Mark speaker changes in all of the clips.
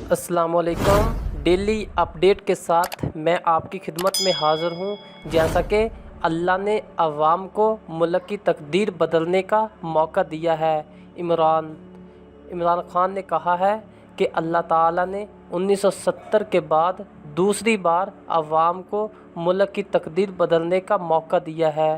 Speaker 1: السلام علیکم۔ Daily update کے ساتھ میں آپ کی خدمت میں حاضر ہوں۔ جیسا کہ اللہ نے عوام کو ملک کی تقدیر بدلنے کا موقع دیا ہے، عمران خان نے کہا ہے کہ اللہ تعالیٰ نے 1970 کے بعد دوسری بار عوام کو ملک کی تقدیر بدلنے کا موقع دیا ہے۔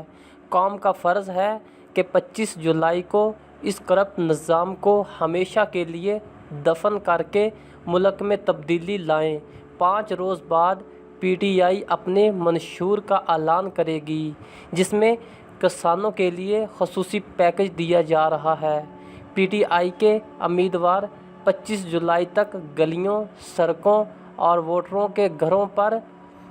Speaker 1: قوم کا فرض ہے کہ 25 جولائی کو اس کرپٹ نظام کو ہمیشہ کے لیے دفن کر کے ملک میں تبدیلی لائیں۔ 5 روز بعد پی ٹی آئی اپنے منشور کا اعلان کرے گی، جس میں کسانوں کے لیے خصوصی پیکج دیا جا رہا ہے۔ پی ٹی آئی کے امیدوار 25 جولائی تک گلیوں، سڑکوں اور ووٹروں کے گھروں پر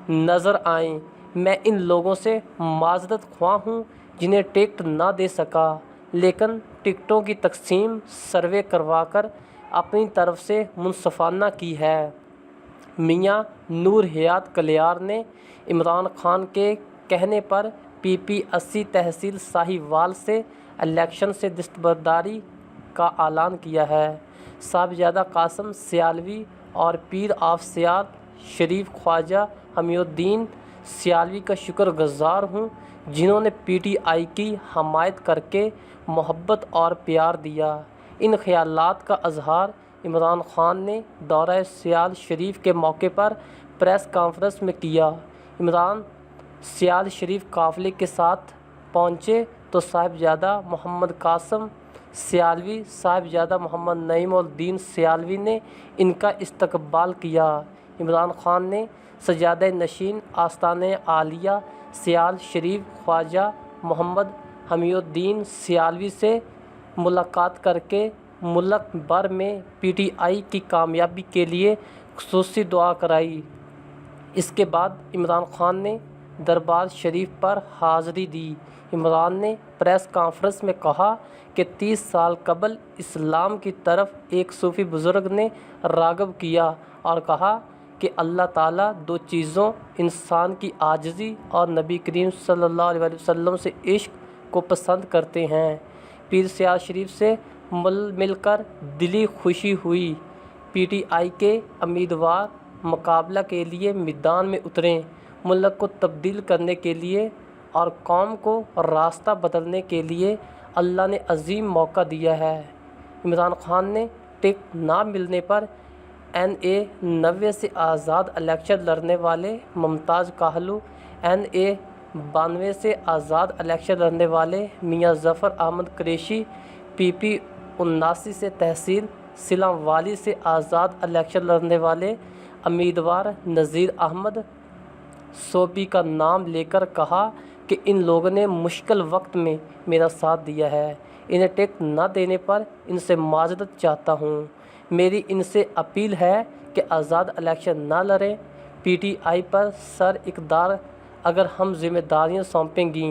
Speaker 1: نظر آئیں۔ میں ان لوگوں سے معذرت خواہ ہوں جنہیں ٹکٹ نہ دے سکا، لیکن ٹکٹوں کی تقسیم سروے کروا کر اپنی طرف سے منصفانہ کی ہے۔ میاں نور حیات کلیار نے عمران خان کے کہنے پر پی پی 80 تحصیل ساہیوال سے الیکشن سے دستبرداری کا اعلان کیا ہے۔ صاحبزادہ قاسم سیالوی اور پیر آف سیال شریف خواجہ حمی الدین سیالوی کا شکر گزار ہوں، جنہوں نے پی ٹی آئی کی حمایت کر کے محبت اور پیار دیا۔ ان خیالات کا اظہار عمران خان نے دورہ سیال شریف کے موقع پر پریس کانفرنس میں کیا۔ عمران سیال شریف قافلے کے ساتھ پہنچے تو صاحبزادہ محمد قاسم سیالوی، صاحبزادہ محمد نعیم الدین سیالوی نے ان کا استقبال کیا۔ عمران خان نے سجادہ نشین آستانہ عالیہ سیال شریف خواجہ محمد حمی الدین سیالوی سے ملاقات کر کے ملک بھر میں پی ٹی آئی کی کامیابی کے لیے خصوصی دعا کرائی۔ اس کے بعد عمران خان نے دربار شریف پر حاضری دی۔ عمران نے پریس کانفرنس میں کہا کہ 30 سال قبل اسلام کی طرف ایک صوفی بزرگ نے راغب کیا اور کہا کہ اللہ تعالیٰ 2 چیزوں، انسان کی عاجزی اور نبی کریم صلی اللہ علیہ وسلم سے عشق کو پسند کرتے ہیں۔ پیر سیال شریف سے مل کر دلی خوشی ہوئی۔ پی ٹی آئی کے امیدوار مقابلہ کے لیے میدان میں اتریں۔ ملک کو تبدیل کرنے کے لیے اور قوم کو راستہ بدلنے کے لیے اللہ نے عظیم موقع دیا ہے۔ عمران خان نے ٹکٹ نہ ملنے پر این اے 90 سے آزاد الیکشن لڑنے والے ممتاز کاہلو، این اے 92 سے آزاد الیکشن لڑنے والے میاں ظفر احمد قریشی، پی پی 79 سے تحصیل سیلم والی سے آزاد الیکشن لڑنے والے امیدوار نذیر احمد صوبی کا نام لے کر کہا کہ ان لوگوں نے مشکل وقت میں میرا ساتھ دیا ہے۔ انہیں ٹکٹ نہ دینے پر ان سے معذرت چاہتا ہوں۔ میری ان سے اپیل ہے کہ آزاد الیکشن نہ لڑیں۔ پی ٹی آئی پر سر اقتدار اگر ہم ذمہ داریاں سونپیں گی۔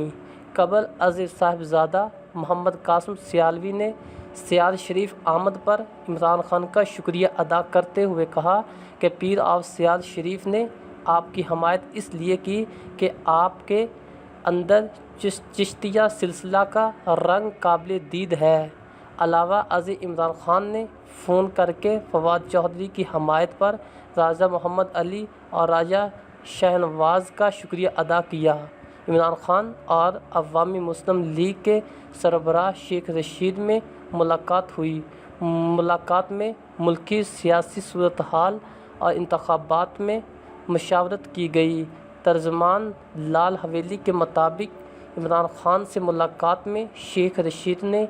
Speaker 1: قبل از صاحبزادہ محمد قاسم سیالوی نے سیال شریف آمد پر عمران خان کا شکریہ ادا کرتے ہوئے کہا کہ پیر آف سیال شریف نے آپ کی حمایت اس لیے کی کہ آپ کے اندر چشتیہ سلسلہ کا رنگ قابل دید ہے۔ علاوہ ازیں عمران خان نے فون کر کے فواد چودھری کی حمایت پر راجہ محمد علی اور راجہ شہنواز کا شکریہ ادا کیا۔ عمران خان اور عوامی مسلم لیگ کے سربراہ شیخ رشید میں ملاقات ہوئی۔ ملاقات میں ملکی سیاسی صورتحال اور انتخابات میں مشاورت کی گئی۔ ترجمان لال حویلی کے مطابق عمران خان سے ملاقات میں شیخ رشید نے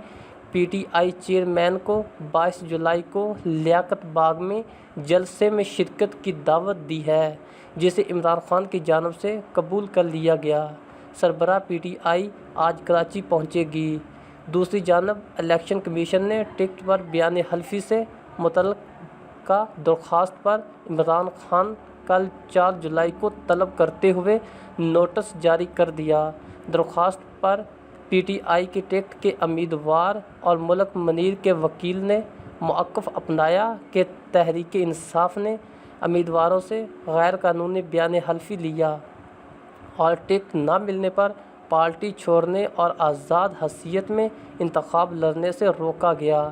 Speaker 1: پی ٹی آئی چیئرمین کو 22 جولائی کو لیاقت باغ میں جلسے میں شرکت کی دعوت دی ہے، جسے عمران خان کی جانب سے قبول کر لیا گیا۔ سربراہ پی ٹی آئی آج کراچی پہنچے گی۔ دوسری جانب الیکشن کمیشن نے ٹکٹ پر بیان حلفی سے متعلقہ درخواست پر عمران خان کل 4 جولائی کو طلب کرتے ہوئے نوٹس جاری کر دیا۔ درخواست پر پی ٹی آئی کے ٹکٹ کے امیدوار اور ملک منیر کے وکیل نے موقف اپنایا کہ تحریک انصاف نے امیدواروں سے غیر قانونی بیان حلفی لیا اور ٹکٹ نہ ملنے پر پارٹی چھوڑنے اور آزاد حیثیت میں انتخاب لڑنے سے روکا گیا۔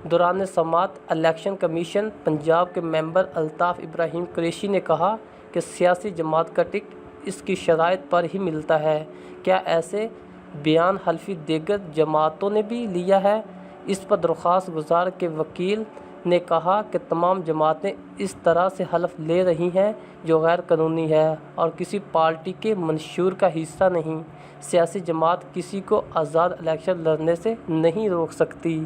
Speaker 1: دوران سماعت الیکشن کمیشن پنجاب کے ممبر الطاف ابراہیم قریشی نے کہا کہ سیاسی جماعت کا ٹکٹ اس کی شرائط پر ہی ملتا ہے۔ کیا ایسے بیان حلفی دیگر جماعتوں نے بھی لیا ہے؟ اس پر درخواست گزار کے وکیل نے کہا کہ تمام جماعتیں اس طرح سے حلف لے رہی ہیں جو غیر قانونی ہے اور کسی پارٹی کے منشور کا حصہ نہیں۔ سیاسی جماعت کسی کو آزاد الیکشن لڑنے سے نہیں روک سکتی۔